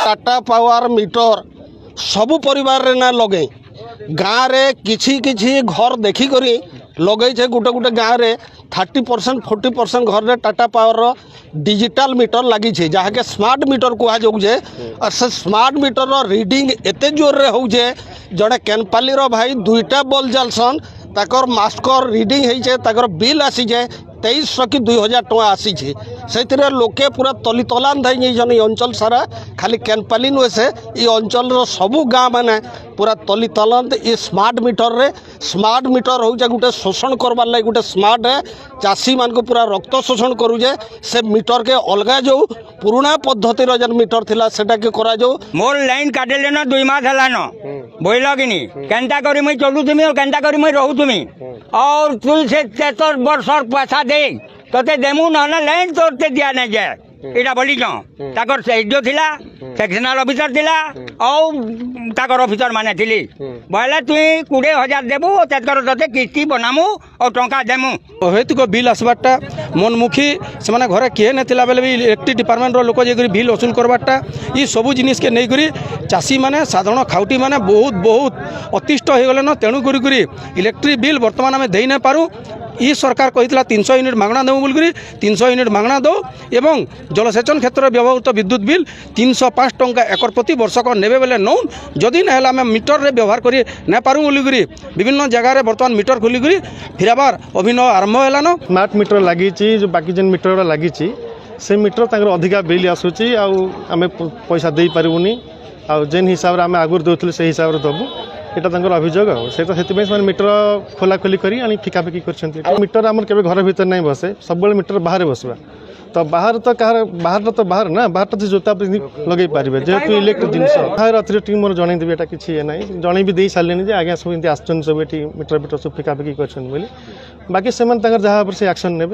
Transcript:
Tata power meter सबु परिवार रे ना लगे गाँव रे किछि किछि घर देखी करी लगे छे गुटे गुटे गाँव रे 30% 40% घर रे टाटा पावर डिजिटल मीटर लगी छे जहाँ के स्मार्ट मीटर कहा जाऊे और से स्मार्ट मीटर रीडिंग एते जोर रे हो जड़े केनपाली रो भाई 2टा बल्ब जालसन ताकर मास्कर रीडिंग है ताकर बिल आसी जाए 2300 कि 2000 टका आसी से लोके पूरा तली तलान धई अंचल सारा खाली केनपाली नुहे से ये अंचल सबू गाँ मैंने पूरा तली तलान ये स्मार्ट मीटर हो गोटे शोषण करवार लगे गोटे स्मार्ट है चाषी मान को पूरा रक्त शोषण करुचे से मीटर के अलग जो पुराना पद्धतिर जन मीटर थिला सेटा के करा जो मोर लाइन काटेले न 2 मास हला न बोइल कि नी केनता करी मैं चलुथुमी और केनता करी मैं रहूथुमी और तू से 73 वर्ष पैसा दे तोते देमु न लाइन तोते दिया नहीं जाए इटा बोली ताकर जो थिला सेक्शनल ऑफिसर थिला और ताकर ऑफिसर माने थिली बोले तुई 20,000 देबू तेतर तोते किस्ती बनामु और टंका देमु हेतुक बिल आसबारटा मनमुखी से घरे किए नथिला बेले भी इलेक्ट्रिक डिपार्टमेंट लोक जे बिल वसूल करबारटा ये सबू जिनिस के नहीं करी चाषी माने साधारण खाउटी माने बहुत बहुत अतिष्ट हो गले न तेणु करी इलेक्ट्रिक बिल वर्तमान आम दे न पारू ई सरकार कही 300 यूनिट मागणा देव बोल 300 यूनिट मागणा दो एवं जलसेचन क्षेत्र व्यवहृत विद्युत बिल 305 टंका एकर प्रति वर्षक नेबे बेले नौ जदि ना आम मीटर रे व्यवहार करी ना पारू बोलिकी विभिन्न जगह वर्तमान मीटर खोलिकी फिर आबार अभिनव आरंभ है स्मार्ट मीटर लगी जो बाकी जेन मीटर लगी से मीटर अधिका बिल आसूँ आम पैसा दे पारूनी आ जेन हिसाब से आम आगुरी दूसरे से हिसाब से दबू यहाँ अभियोग से मीटर खोला खोली कर फिकाफिकी कर मीटर आम के घर भर नहीं बसे सब मीटर बाहर बसवा तो बाहर तो कह बाहर ना बाहर तो जोता लगे पारे जेहेतु इलेक्ट्रिक जिनस बाहर अथॉरिटी मोर जनईदेवी एटा किसी ना जन भी दे सारे आज्ञा सब आस सब मीटर सब फिकाफिकी कर बाकी से जहाँ से एक्शन ने।